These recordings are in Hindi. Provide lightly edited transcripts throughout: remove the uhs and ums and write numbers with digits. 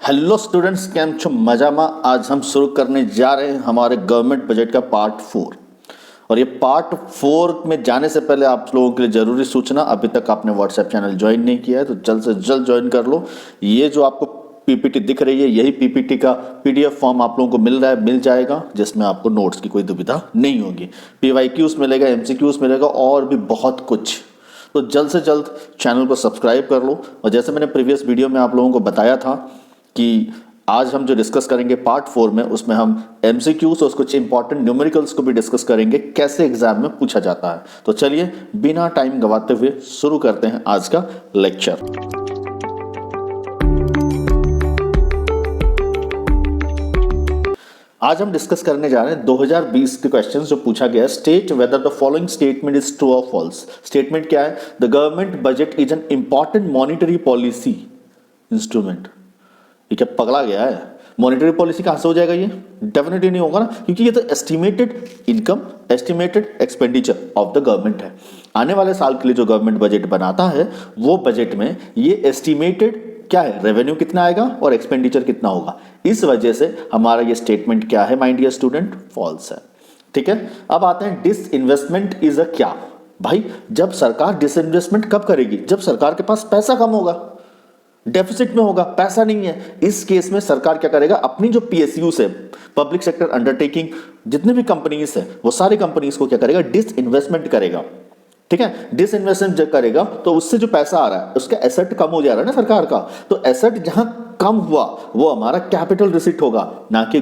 हेलो स्टूडेंट्स, केम छो मजामा। आज हम शुरू करने जा रहे हैं हमारे गवर्नमेंट बजट का पार्ट 4। और ये पार्ट 4 में जाने से पहले आप लोगों के लिए जरूरी सूचना, अभी तक आपने व्हाट्सएप चैनल ज्वाइन नहीं किया है तो जल्द से जल्द ज्वाइन कर लो। ये जो आपको पीपीटी दिख रही है, यही पीपीटी का पीडीएफ फॉर्म आप लोगों को मिल जाएगा, जिसमें आपको नोट्स की कोई दुविधा नहीं होगी। पीवाईक्यूज मिलेगा, एमसीक्यूज मिलेगा और भी बहुत कुछ। तो जल्द से जल्द चैनल को सब्सक्राइब कर लो। और जैसे मैंने प्रीवियस वीडियो में आप लोगों को बताया था कि आज हम जो डिस्कस करेंगे पार्ट 4 में, उसमें हम एमसीक्यूज और कुछ इंपॉर्टेंट न्यूमेरिकल्स को भी डिस्कस करेंगे, कैसे एग्जाम में पूछा जाता है। तो चलिए बिना टाइम गवाते हुए शुरू करते हैं आज का लेक्चर। आज हम डिस्कस करने जा रहे हैं 2020 के क्वेश्चंस जो पूछा गया है। State whether the following statement is true और फॉल्स। स्टेटमेंट क्या है? The government budget is an important monetary policy instrument. ये क्या पगला गया है? मॉनिटरी पॉलिसी कहां से हो जाएगा? ये डेफिनेटली नहीं होगा ना, क्योंकि ये तो estimated income, estimated expenditure of the government है। आने वाले साल के लिए जो गवर्नमेंट बजट बनाता है, वो बजट में ये एस्टिमेटेड क्या है, रेवेन्यू कितना आएगा और एक्सपेंडिचर कितना होगा। इस वजह से हमारा ये स्टेटमेंट क्या है माय डियर स्टूडेंट? फॉल्स है। ठीक है, अब आते हैं डिसइन्वेस्टमेंट इज अ क्या। भाई, जब सरकार डिसइन्वेस्टमेंट कब करेगी? जब सरकार के पास पैसा कम होगा, डेफिसिट में होगा, पैसा नहीं है। इस केस में सरकार क्या करेगा? अपनी जो पीएसयू से, पब्लिक सेक्टर अंडरटेकिंग, जितने भी कंपनीज है, वो सारी कंपनीज को क्या करेगा? डिसइन्वेस्टमेंट करेगा। ठीक है, डिसइन्वेस्टमेंट जब करेगा तो उससे जो पैसा आ रहा है, उसका एसेट कम हो जा रहा है ना सरकार का। तो एसेट जहां कम हुआ वो हमारा कैपिटल रिसिट होगा, ना कि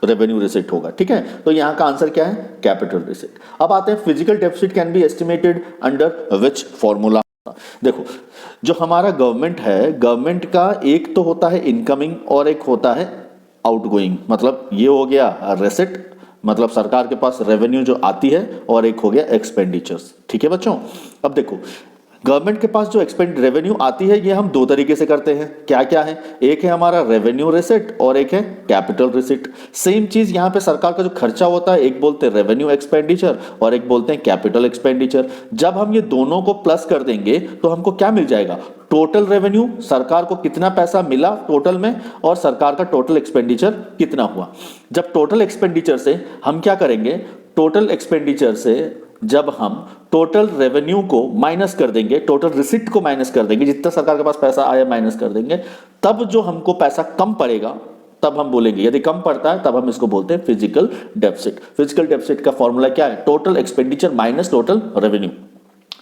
रेवेन्यू रिसिट होगा। ठीक है, तो यहां का आंसर क्या है? Capital receipt. अब आते हैं physical deficit can be estimated under which formula. देखो, जो हमारा गवर्नमेंट है, गवर्नमेंट का एक तो होता है इनकमिंग और एक होता है आउटगोइंग। मतलब ये हो गया रेसिट, मतलब सरकार के पास रेवेन्यू जो आती है, और एक हो गया एक्सपेंडिचर्स। ठीक है बच्चों, अब देखो गवर्नमेंट के पास जो रेवेन्यू आती है, ये हम दो तरीके से करते हैं। क्या क्या है? एक है हमारा रेवेन्यू रिसिट और एक है कैपिटल रिसिट। सेम चीज यहां पे सरकार का जो खर्चा होता है, एक बोलते हैं रेवेन्यू एक्सपेंडिचर और एक बोलते हैं कैपिटल एक्सपेंडिचर। जब हम ये दोनों को प्लस कर देंगे तो हमको क्या मिल जाएगा? टोटल रेवेन्यू, सरकार को कितना पैसा मिला टोटल में, और सरकार का टोटल एक्सपेंडिचर कितना हुआ। जब टोटल एक्सपेंडिचर से हम क्या करेंगे? टोटल एक्सपेंडिचर से जब हम टोटल रेवेन्यू को माइनस कर देंगे, टोटल रिसिट को माइनस कर देंगे, जितना सरकार के पास पैसा आया माइनस कर देंगे, तब जो हमको पैसा कम पड़ेगा तब हम बोलेंगे। यदि कम पड़ता है तब हम इसको बोलते हैं फिजिकल डेफिसिट। फिजिकल डेफिसिट का फॉर्मूला क्या है? Total expenditure minus total revenue.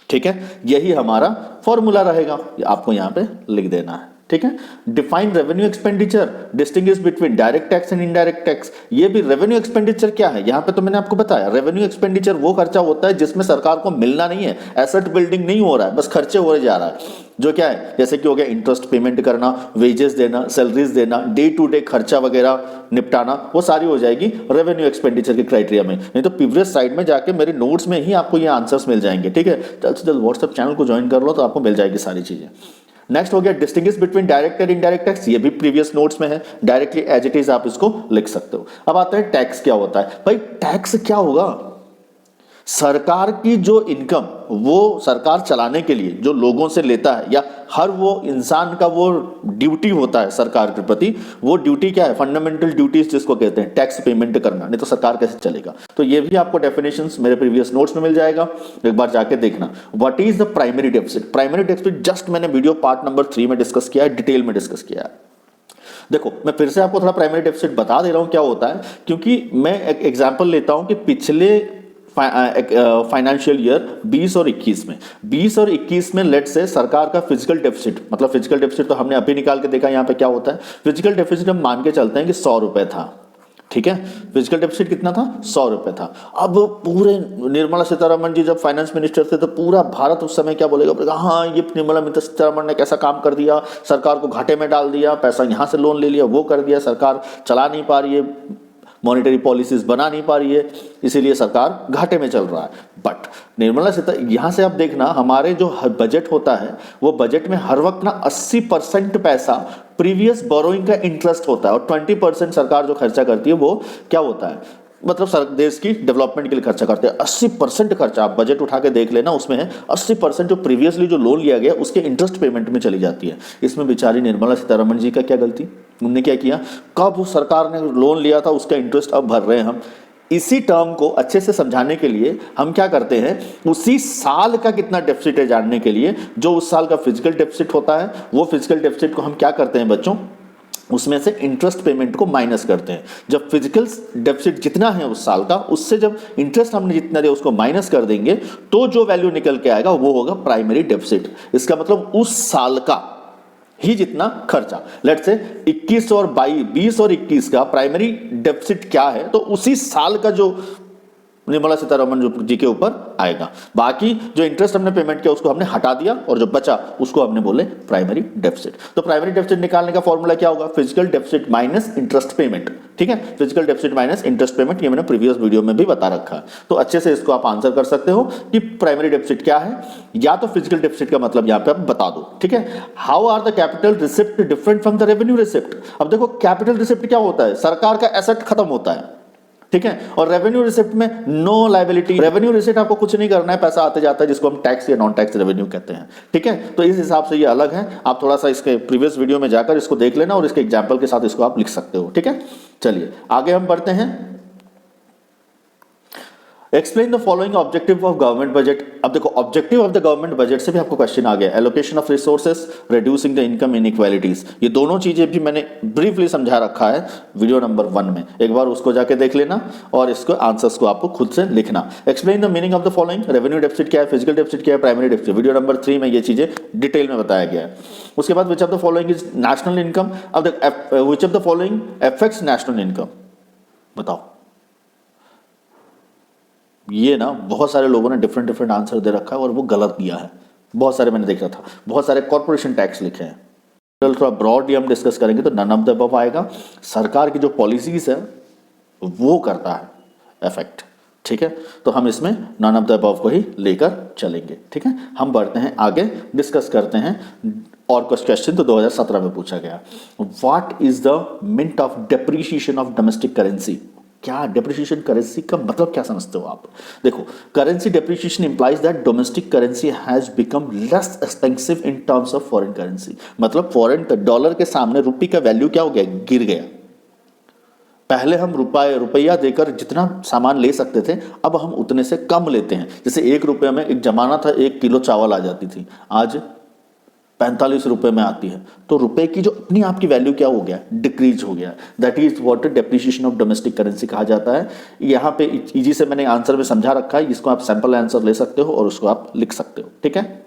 ठीक है, यही हमारा फॉर्मूला रहेगा, आपको यहां पे लिख देना है। ठीक है, define revenue expenditure, distinguish between direct tax and indirect tax. ये भी रेवेन्यू एक्सपेंडिचर क्या है? यहां पे तो मैंने आपको बताया, रेवेन्यू एक्सपेंडिचर वो खर्चा होता है जिसमें सरकार को मिलना नहीं है, एसेट बिल्डिंग नहीं हो रहा है, बस खर्चे हो जा रहा है। जो क्या है, जैसे कि हो गया इंटरेस्ट पेमेंट करना, वेजेस देना, सैलरीज देना, डे टू डे खर्चा वगैरह निपटाना, वो सारी हो जाएगी रेवेन्यू एक्सपेंडिचर के क्राइटेरिया में। नहीं तो प्रीवियस साइड में जाके मेरे नोट्स में ही आपको ये आंसर्स मिल जाएंगे। ठीक है, जल्द से जल्द व्हाट्सएप चैनल को ज्वाइन कर लो तो आपको मिल जाएगी सारी चीजें। नेक्स्ट हो गया distinguish between direct and indirect tax. ये भी प्रीवियस नोट्स में है, डायरेक्टली एज इट इज आप इसको लिख सकते हो। अब आता है टैक्स क्या होता है। भाई, टैक्स क्या होगा? सरकार की जो इनकम, वो सरकार चलाने के लिए जो लोगों से लेता है, या हर वो इंसान का वो ड्यूटी होता है सरकार के प्रति, वो ड्यूटी क्या है? फंडामेंटल ड्यूटीज जिसको कहते हैं, टैक्स पेमेंट करना, नहीं तो सरकार कैसे चलेगा। तो ये भी आपको डेफिनेशंस मेरे प्रीवियस नोट्स में मिल जाएगा, एक बार जाके देखना। What is the primary deficit? Primary deficit just मैंने वीडियो पार्ट नंबर 3 में डिस्कस किया है, डिटेल में डिस्कस किया है। देखो, मैं फिर से आपको थोड़ा प्राइमरी डेफिसिट बता दे रहा हूं क्या होता है, क्योंकि मैं एक एग्जांपल लेता हूं कि पिछले फाइनेंशियल ईयर 20 और 21 में लेट से सरकार का फिजिकल डेफिसिट, मतलब फिजिकल डेफिसिट तो हमने अभी निकाल के देखा यहां पे क्या होता है। फिजिकल डेफिसिट हम मान के चलते हैं कि 100 रुपए था। ठीक है, फिजिकल डेफिसिट कितना था? 100 रुपए था। अब पूरे निर्मला सीतारमण जी जब फाइनेंस मिनिस्टर थे तो पूरा भारत उस समय क्या बोलेगा? हाँ, ये निर्मला सीतारमण ने कैसा काम कर दिया, सरकार को घाटे में डाल दिया, पैसा यहां से लोन ले लिया, वो कर दिया, सरकार चला नहीं पा रही है, मॉनेटरी पॉलिसीज बना नहीं पा रही है, इसीलिए सरकार घाटे में चल रहा है। बट निर्मला सीतारमण, यहां से आप देखना, हमारे जो बजट होता है, वो बजट में हर वक्त ना 80% पैसा प्रीवियस बोरोइंग का इंटरेस्ट होता है, और 20% सरकार जो खर्चा करती है वो क्या होता है? मतलब देश की डेवलपमेंट के लिए खर्चा करते हैं। 80% खर्चा आप बजट उठा के देख लेना, उसमें है 80% जो प्रीवियसली जो लोन लिया गया उसके इंटरेस्ट पेमेंट में चली जाती है। इसमें बेचारी निर्मला सीतारमण जी का क्या गलती, उनने क्या किया, कब सरकार ने लोन लिया था उसका इंटरेस्ट अब भर रहे हैं हम। इसी टर्म को अच्छे से समझाने के लिए हम क्या करते हैं, उसी साल का कितना डेफिसिट है जानने के लिए, जो उस साल का फिजिकल डेफिसिट होता है, वो फिजिकल डेफिसिट को हम क्या करते हैं बच्चों, उसमें से इंटरेस्ट पेमेंट को माइनस करते हैं। जब फिजिकल डेफिसिट जितना है उस साल का, उससे जब इंटरेस्ट हमने जितना दिया उसको माइनस कर देंगे, तो जो वैल्यू निकल के आएगा वो होगा प्राइमरी डेफिसिट। इसका मतलब उस साल का ही जितना खर्चा, लेट्स से 21 और 20 और 21 का प्राइमरी डेफिसिट क्या है, तो उसी साल का जो निर्मला सीतारमण जी के ऊपर आएगा। बाकी जो इंटरेस्ट हमने पेमेंट किया उसको हमने हटा दिया और जो बचा उसको हमने बोले प्राइमरी डेफिसिट। तो प्राइमरी डेफिसिट निकालने का फॉर्मूला क्या होगा, physical deficit minus interest payment. ठीक है, fiscal deficit minus interest payment, ये मैंने प्रीवियस वीडियो में भी बता रखा है। तो अच्छे से इसको आप आंसर कर सकते हो कि प्राइमरी डेफिसिट क्या है, या तो फिजिकल डेफिसिट का मतलब यहां पे आप बता दो। ठीक है, how are the capital receipt different from the revenue receipt. अब देखो कैपिटल रिसिप्ट क्या होता है, सरकार का एसेट खत्म होता है। ठीक है, और रेवेन्यू रिसिप्ट में नो लायबिलिटी। रेवेन्यू रिसिप्ट आपको कुछ नहीं करना है, पैसा आते जाता है, जिसको हम टैक्स या नॉन टैक्स रेवेन्यू कहते हैं। ठीक है, तो इस हिसाब से ये अलग है। आप थोड़ा सा इसके प्रीवियस वीडियो में जाकर इसको देख लेना और इसके एग्जाम्पल के साथ इसको आप लिख सकते हो। ठीक है, चलिए आगे हम बढ़ते हैं। Explain the following objective of government budget. अब देखो objective of the government budget से भी आपको क्वेश्चन आ गया, allocation of resources, reducing the income inequalities. ये दोनों चीजें भी मैंने ब्रीफली समझा रखा है वीडियो नंबर 1 में, एक बार उसको जाके देख लेना और इसको आंसर्स को आपको खुद से लिखना। Explain the meaning of the following, revenue deficit क्या है, फिजिकल डेफिसिट क्या है, प्राइमरी डेफिसिट, वीडियो नंबर 3 में ये चीजें डिटेल में बताया गया है। उसके बाद which of the following is national income. अब which of the following affects national income, बताओ। ये ना बहुत सारे लोगों ने डिफरेंट डिफरेंट आंसर दे रखा है और वो गलत दिया है। बहुत सारे मैंने देख रहा था, बहुत सारे कॉर्पोरेशन टैक्स लिखे हैं। थोड़ा ब्रॉडली हम डिस्कस करेंगे तो नन ऑफ द अबव आएगा। सरकार की जो पॉलिसीज है वो करता है इफेक्ट। ठीक है, तो हम इसमें नन ऑफ द अबव को ही लेकर चलेंगे। ठीक है, हम बढ़ते हैं आगे, डिस्कस करते हैं। और कुछ क्वेश्चन तो 2017 में पूछा गया, what is the meaning of depreciation of domestic currency. क्या डेप्रिसिएशन करेंसी का मतलब क्या समझते हो आप। देखो, currency depreciation implies that domestic currency has become less expensive in terms of foreign currency. मतलब फॉरेन डॉलर के सामने रुपये का वैल्यू क्या हो गया, गिर गया। पहले हम रुपया देकर जितना सामान ले सकते थे, अब हम उतने से कम लेते हैं। जैसे 1 रुपये में एक जमाना था 1 किलो चावल आ जाती थी, आज 45 रुपए में आती है। तो रुपए की जो अपनी आपकी वैल्यू क्या हो गया, डिक्रीज हो गया। That is what depreciation of domestic currency कहा जाता है। यहाँ पे इजी से मैंने आंसर में समझा रखा है, इसको आप सैंपल आंसर ले सकते हो और उसको आप लिख सकते हो। ठीक है,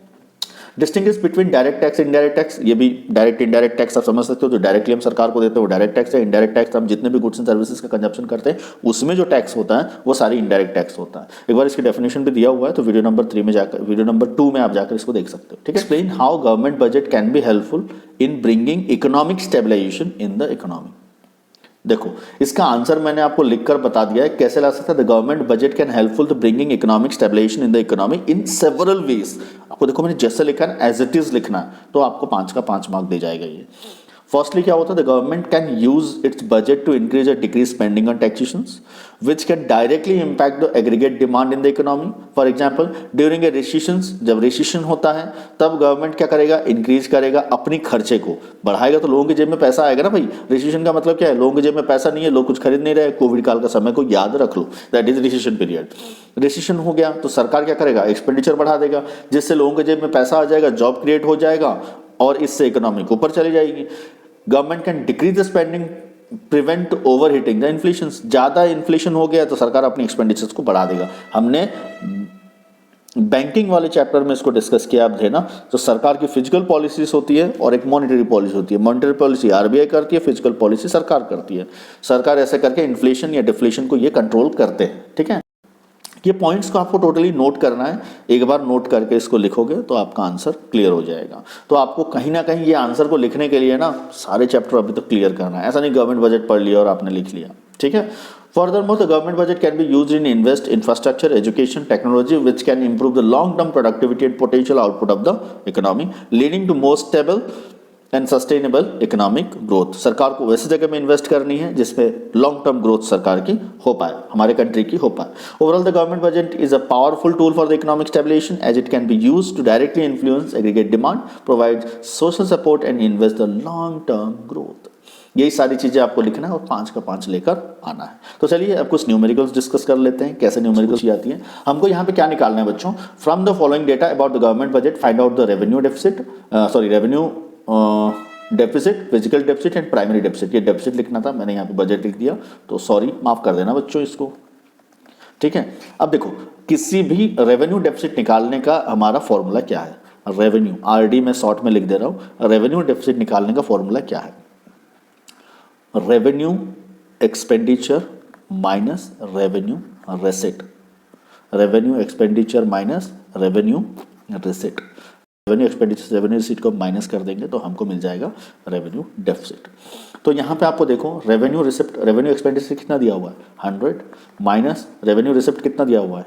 distinguish between direct tax indirect tax. ये भी डायरेक्ट इनडायरेक्ट टैक्स आप समझ सकते हो, जो डायरेक्टली हम सरकार को देते हैं वो डायरेक्ट टैक्स है। इनडायरेक्ट टैक्स हम जितने भी गुड्स एंड सर्विसेज का कंजप्शन करते हैं उसमें जो टैक्स होता है वो सारी इनडायरेक्ट टैक्स होता है। एक बार इसकी डेफिनेशन भी दिया हुआ है, तो वीडियो नंबर 3 में जाकर, वीडियो नंबर 2 में आप जाकर इसको देख सकते हो। ठीक है, explain how government budget can be helpful in bringing economic stabilization in the economy. देखो, इसका आंसर मैंने आपको लिखकर बता दिया है कैसे ला सकता है। The government budget can helpful to bringing economic stabilization in the economy in several ways. आपको देखो मैंने जैसे लिखा है एज इट इज लिखना है, तो आपको 5 का 5 मार्क दे जाएगा ये। फर्स्टली क्या होता है, the government can use its budget to increase और decrease spending on taxations which can directly impact the aggregate demand in the economy. For example, during a recession, जब recession होता है तब गवर्नमेंट क्या करेगा, इंक्रीज करेगा अपनी खर्चे को, बढ़ाएगा तो लोगों की जेब में पैसा आएगा ना भाई। रिसेशन का मतलब क्या है, लोगों की जेब में पैसा नहीं है, लोग कुछ खरीद नहीं रहे। कोविड काल का समय को याद रख लो, that is recession period. Recession हो गया तो सरकार क्या करेगा, एक्सपेंडिचर बढ़ा देगा, जिससे लोगों की जेब में पैसा आ जाएगा, जॉब क्रिएट हो जाएगा और इससे इकोनॉमी ऊपर चली जाएगी। Government can decrease the spending, prevent overheating the inflation. ज्यादा इन्फ्लेशन हो गया तो सरकार अपनी एक्सपेंडिचर्स को बढ़ा देगा। हमने बैंकिंग वाले चैप्टर में इसको डिस्कस किया आप थे ना। तो सरकार की फिजिकल पॉलिसीज होती है और एक मॉनेटरी पॉलिसी होती है। मॉनेटरी पॉलिसी आरबीआई करती है, फिजिकल पॉलिसी सरकार करती है। सरकार ऐसे करके इन्फ्लेशन या डिफ्लेशन को ये कंट्रोल करते हैं। ठीक है, ये पॉइंट्स को आपको टोटली नोट करना है। एक बार नोट करके इसको लिखोगे तो आपका आंसर क्लियर हो जाएगा। तो आपको कहीं ना कहीं ये आंसर को लिखने के लिए ना सारे चैप्टर अभी तक क्लियर करना है। ऐसा नहीं गवर्नमेंट बजट पढ़ लिया और आपने लिख लिया। ठीक है, furthermore the government budget can be used in invest infrastructure, education, technology which can improve the long term productivity and potential output of the economy, leading to more stable and sustainable economic growth. सरकार को वैसी जगह में इन्वेस्ट करनी है जिसमें लॉन्ग टर्म ग्रोथ सरकार की हो पाए, हमारे कंट्री की हो पाए। Overall the government budget is a powerful tool for the economic stabilization as it can be used to directly influence aggregate demand, provide social support and invest the long term growth. यही सारी चीजें आपको लिखना है और 5 का 5 लेकर आना है। तो चलिए अब कुछ न्यूमेरिकल्स डिस्कस कर लेते हैं, कैसे न्यूमेरिकल्स आती हैं। हमको यहाँ पे क्या निकालना है बच्चों, from the following data about the government budget find out the revenue deficit, revenue deficit, physical deficit and primary deficit. ये डेफिसिट लिखना था, मैंने यहाँ पे बजट लिख दिया, तो सॉरी, माफ कर देना बच्चों इसको, ठीक है। अब देखो, किसी भी रेवेन्यू डेफिसिट निकालने का हमारा फॉर्मूला क्या है, रेवेन्यू, आरडी में शॉर्ट में लिख दे रहा हूँ, रेवेन्यू डेफिसिट निकालने का फॉर्मूला क्या है, revenue expenditure minus revenue receipt, revenue expenditure minus revenue receipt. Revenue expenditure revenue receipt को माइनस कर देंगे तो हमको मिल जाएगा रेवेन्यू डेफिसिट। तो यहाँ पे आपको देखो, रेवेन्यू रिसिप्ट, रेवेन्यू एक्सपेंडिचर कितना दिया हुआ है 100 माइनस रेवेन्यू रिसिप्ट कितना दिया हुआ है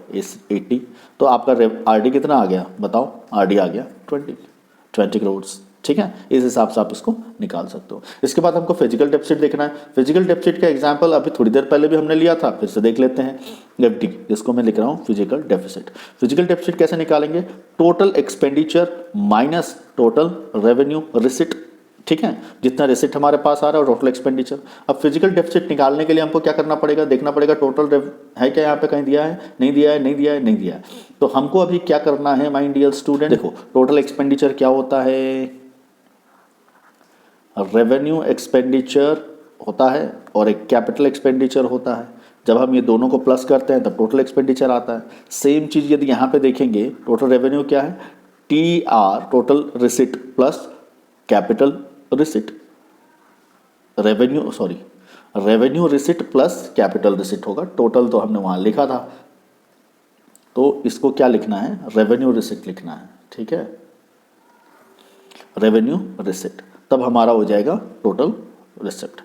80, तो आपका आरडी कितना आ गया बताओ, आरडी आ गया 20 करोड़, ठीक है। इस हिसाब से आप इसको निकाल सकते हो। इसके बाद हमको फिजिकल डेफिसिट देखना है। फिजिकल डेफिसिट का एग्जांपल अभी थोड़ी देर पहले भी हमने लिया था, फिर से देख लेते हैं। एफडी, जिसको मैं लिख रहा हूँ फिजिकल डेफिसिट। फिजिकल डेफिसिट कैसे निकालेंगे, total expenditure minus total revenue receipt, ठीक है, जितना रिसिट हमारे पास आ रहा है और टोटल एक्सपेंडिचर। अब फिजिकल डेफिसिट निकालने के लिए हमको क्या करना पड़ेगा, देखना पड़ेगा टोटल है क्या, यहाँ पे कहीं दिया है, नहीं दिया है, नहीं दिया है, नहीं दिया है। तो हमको अभी क्या करना है माय डियर स्टूडेंट, देखो टोटल एक्सपेंडिचर क्या होता है, रेवेन्यू एक्सपेंडिचर होता है और एक कैपिटल एक्सपेंडिचर होता है। जब हम ये दोनों को प्लस करते हैं तब टोटल एक्सपेंडिचर आता है। सेम चीज़ यदि यहाँ पे देखेंगे, टोटल रेवेन्यू क्या है, TR total receipt plus capital receipt, revenue receipt plus capital receipt होगा। टोटल तो हमने वहाँ लिखा था, तो इसको क्या लिखना है, रेवेन्यू रिसिट लिखना है, ठीक है, रेवेन्यू रिसिट, तब हमारा हो जाएगा टोटल रिसिप्ट।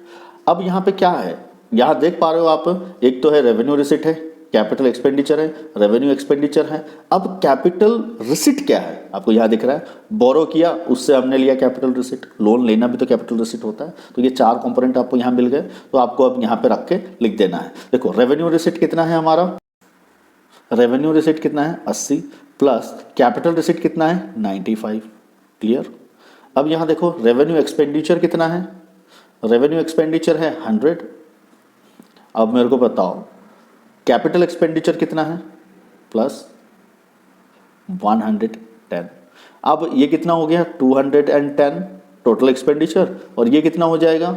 अब यहाँ पे क्या है, यहाँ देख पा रहे हो आप, एक तो है रेवेन्यू रिसिट है, कैपिटल एक्सपेंडिचर है, रेवेन्यू एक्सपेंडिचर है। अब कैपिटल रिसिट क्या है, आपको यहाँ दिख रहा है, बोरो किया उससे हमने लिया कैपिटल रिसिट, लोन लेना भी तो कैपिटल रिसिट होता है। तो ये 4 कंपोनेंट आपको यहाँ मिल गए, तो आपको अब यहाँ पे रख के लिख देना है। देखो रेवेन्यू रिसिट कितना है हमारा, रेवेन्यू रिसिट कितना है 80 प्लस कैपिटल रिसिट कितना है 95, क्लियर। अब यहाँ देखो रेवेन्यू एक्सपेंडिचर कितना है, रेवेन्यू एक्सपेंडिचर है 100। अब मेरे को बताओ कैपिटल एक्सपेंडिचर कितना है, प्लस 110। अब ये कितना हो गया 210 टोटल एक्सपेंडिचर, और ये कितना हो जाएगा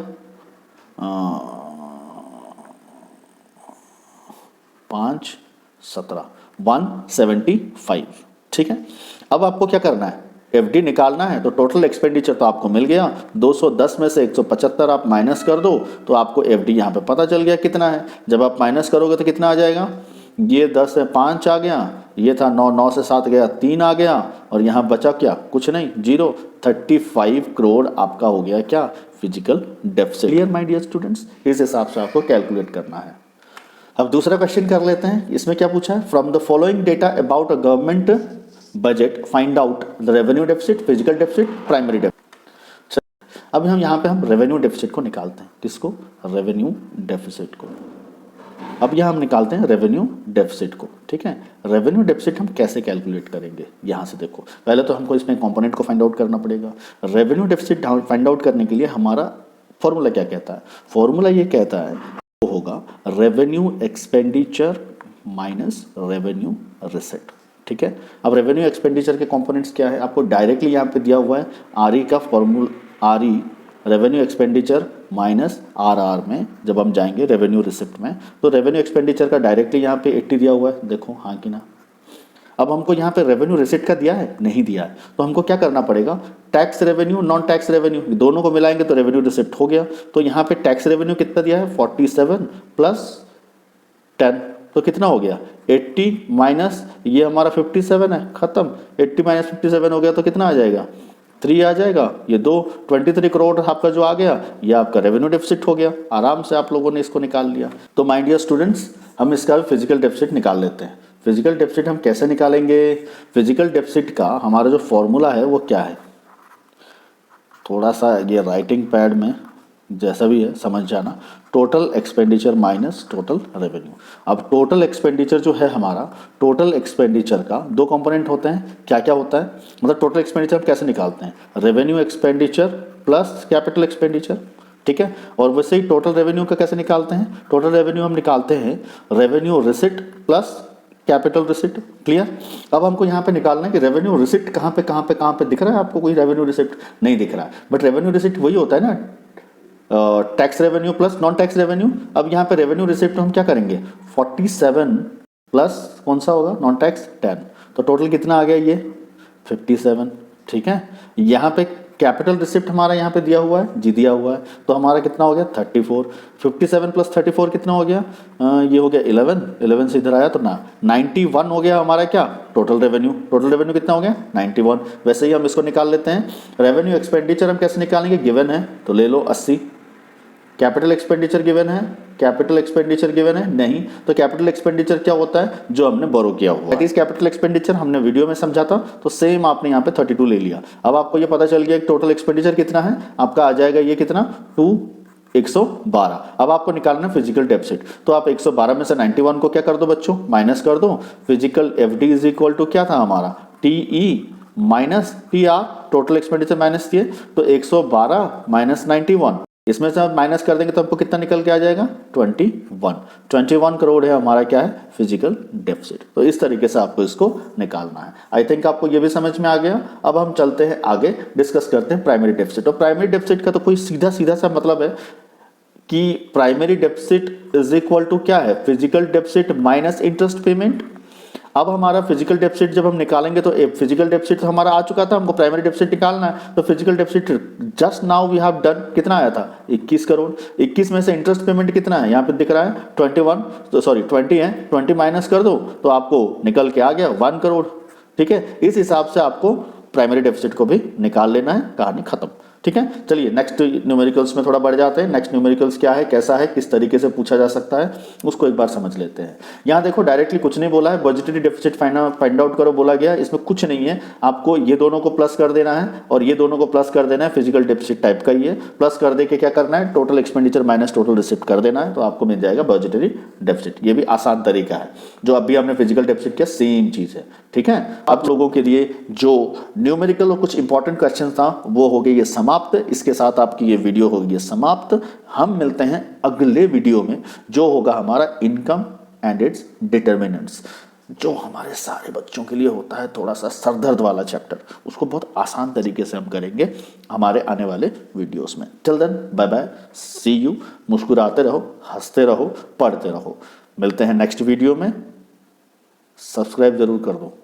5 17 175, ठीक है। अब आपको क्या करना है, एफडी निकालना है, तो टोटल एक्सपेंडिचर तो आपको मिल गया, 210 में से 175 आप माइनस कर दो तो आपको एफडी यहाँ पे पता चल गया कितना है। जब आप माइनस करोगे तो कितना आ जाएगा, ये 10 से 5 आ गया, ये था 9 से 7 गया 3 आ गया, और यहाँ बचा क्या, कुछ नहीं, 0, 35 करोड़ आपका हो गया क्या, fiscal deficit. Clear my dear students, इस हिसाब से आपको कैलकुलेट करना है। अब दूसरा क्वेश्चन कर लेते हैं। इसमें क्या पूछा है, from the following data about a government budget find out the revenue deficit, physical deficit, primary deficit. अब हम रेवेन्यू डेफिसिट को निकालते हैं, किसको, रेवेन्यू डेफिसिट को। अब यहाँ हम निकालते हैं रेवेन्यू डेफिसिट को, ठीक है। रेवेन्यू डेफिसिट हम कैसे कैलकुलेट करेंगे, यहाँ से देखो, पहले तो हमको इसमें कंपोनेंट को फाइंड आउट करना पड़ेगा। रेवेन्यू डेफिसिट फाइंड आउट करने के लिए हमारा फॉर्मूला क्या कहता है, फॉर्मूला ये कहता है वो होगा revenue expenditure minus revenue receipt, ठीक है। अब रेवेन्यू एक्सपेंडिचर के कंपोनेंट्स क्या है, आपको डायरेक्टली यहाँ पे दिया हुआ है, आरई का फॉर्मूला, आरई रेवेन्यू एक्सपेंडिचर माइनस आरआर में जब हम जाएंगे रेवेन्यू रिसिप्ट में, तो रेवेन्यू एक्सपेंडिचर का डायरेक्टली यहाँ पे 80 दिया हुआ है, देखो हाँ कि ना। अब हमको यहाँ पे रेवेन्यू रिसिप्ट का दिया है, नहीं दिया है, तो हमको क्या करना पड़ेगा, tax revenue non tax revenue दोनों को मिलाएंगे तो रेवेन्यू रिसिप्ट हो गया। तो यहाँ पे टैक्स रेवेन्यू कितना दिया है 47 प्लस 10, तो कितना हो गया 80 माइनस ये हमारा 57 है, खत्म, 80 माइनस 57 हो गया तो कितना आ जाएगा 3 आ जाएगा, ये 23 करोड़ आपका जो आ गया, ये आपका रेवेन्यू डेफिसिट हो गया। आराम से आप लोगों ने इसको निकाल लिया। तो माय डियर स्टूडेंट्स, हम इसका फिजिकल डेफिसिट निकाल लेते हैं। फिजिकल डेफिसिट हम कैसे निकालेंगे, फिजिकल डेफिसिट का हमारा जो फॉर्मूला है वो क्या है, थोड़ा सा ये राइटिंग पैड में जैसा भी है समझ जाना, total expenditure minus total revenue. अब टोटल एक्सपेंडिचर जो है हमारा, टोटल एक्सपेंडिचर का दो कंपोनेंट होते हैं, क्या क्या होता है, मतलब टोटल एक्सपेंडिचर हम कैसे निकालते हैं, revenue expenditure plus capital expenditure, ठीक है। और वैसे ही टोटल रेवेन्यू का कैसे निकालते हैं, टोटल रेवेन्यू हम निकालते हैं revenue receipt plus capital receipt, clear. अब हमको यहाँ पे निकालना है कि रेवेन्यू रिसिट कहाँ पे दिख रहा है आपको, कोई रेवेन्यू रिसिट नहीं दिख रहा है, बट रेवेन्यू रिसिट वही होता है ना, tax revenue plus non tax revenue. अब यहाँ पे रेवेन्यू रिसिप्ट हम क्या करेंगे, 47 प्लस कौन सा होगा, नॉन टैक्स 10, तो टोटल कितना आ गया ये 57, ठीक है। यहाँ पे कैपिटल रिसिप्ट हमारा यहाँ पे दिया हुआ है, जी दिया हुआ है, तो हमारा कितना हो गया 34, 57 प्लस 34 कितना हो गया, ये हो गया 11 से इधर आया तो ना 91 हो गया हमारा क्या टोटल रेवेन्यू कितना हो गया 91। वैसे ही हम इसको निकाल लेते हैं, रेवेन्यू एक्सपेंडिचर हम कैसे निकालेंगे, गिवन है तो ले लो 80, कैपिटल एक्सपेंडिचर गिवन है, कैपिटल एक्सपेंडिचर गिवन है नहीं, तो कैपिटल एक्सपेंडिचर क्या होता है, जो हमने बोरो किया हुआ है, कैपिटल एक्सपेंडिचर हमने वीडियो में समझा था, तो सेम आपने यहाँ पे 32 ले लिया। अब आपको ये पता चल गया कि टोटल एक्सपेंडिचर कितना है, आपका आ जाएगा ये कितना 112। अब आपको निकालना फिजिकल डेफिसिट, तो आप 112 में से 91 को क्या कर दो बच्चों, माइनस कर दो। Fiscal FD is equal to क्या था हमारा, TE minus PR, total expenditure minus किए तो 112 माइनस 91, इसमें से आप माइनस कर देंगे तो आपको कितना निकल के आ जाएगा 21 करोड़ है हमारा क्या है फिजिकल डेफिसिट। तो इस तरीके से आपको इसको निकालना है। आई थिंक आपको ये भी समझ में आ गया। अब हम चलते हैं आगे, डिस्कस करते हैं प्राइमरी डेफिसिट। और प्राइमरी डेफिसिट का तो कोई सीधा सीधा सा मतलब है कि primary deficit is equal to क्या है, fiscal deficit minus interest payment. अब हमारा फिजिकल डेफिसिट जब हम निकालेंगे तो फिजिकल डेफिसिट हमारा आ चुका था, हमको प्राइमरी डेफिसिट निकालना है, तो fiscal deficit just now we have done, कितना आया था 21 करोड़। 21 में से इंटरेस्ट पेमेंट कितना है, यहाँ पे दिख रहा है 20 है, 20 माइनस कर दो तो आपको निकल के आ गया 1 करोड़, ठीक है। इस हिसाब से आपको प्राइमरी डेफिसिट को भी निकाल लेना है, कहानी खत्म, ठीक है। चलिए नेक्स्ट न्यूमेरिकल्स में थोड़ा बढ़ जाते हैं। नेक्स्ट न्यूमेरिकल्स क्या है, कैसा है, किस तरीके से पूछा जा सकता है, उसको एक बार समझ लेते हैं। यहाँ देखो डायरेक्टली कुछ नहीं बोला है, बजटरी डेफिसिट फाइंड आउट करो बोला गया, इसमें कुछ नहीं है। आपको ये दोनों को प्लस कर देना है और ये दोनों को प्लस कर देना है, फिजिकल डेफिसिट टाइप का ही है। प्लस कर दे के क्या करना है, total expenditure minus total receipt कर देना है, तो आपको मिल जाएगा बजटरी डेफिसिट। ये भी आसान तरीका है, जो अभी हमने फिजिकल डेफिसिट किया सेम चीज है, ठीक है। आप लोगों के लिए जो न्यूमेरिकल और कुछ इंपॉर्टेंट क्वेश्चन था वो हो गए ये समाप्त। इसके साथ आपकी ये वीडियो होगी समाप्त। हम मिलते हैं अगले वीडियो में, जो होगा हमारा इनकम एंड इट्स डिटर्मिनेंट्स, जो हमारे सारे बच्चों के लिए होता है थोड़ा सा सरदर्द वाला चैप्टर। उसको बहुत आसान तरीके से हम करेंगे हमारे आने वाले वीडियोस में। Till then bye bye, see you. मुस्कुराते रहो, हंसते रहो, पढ़ते रहो। मिलते हैं नेक्स्ट वीडियो में। सब्सक्राइब जरूर कर दो।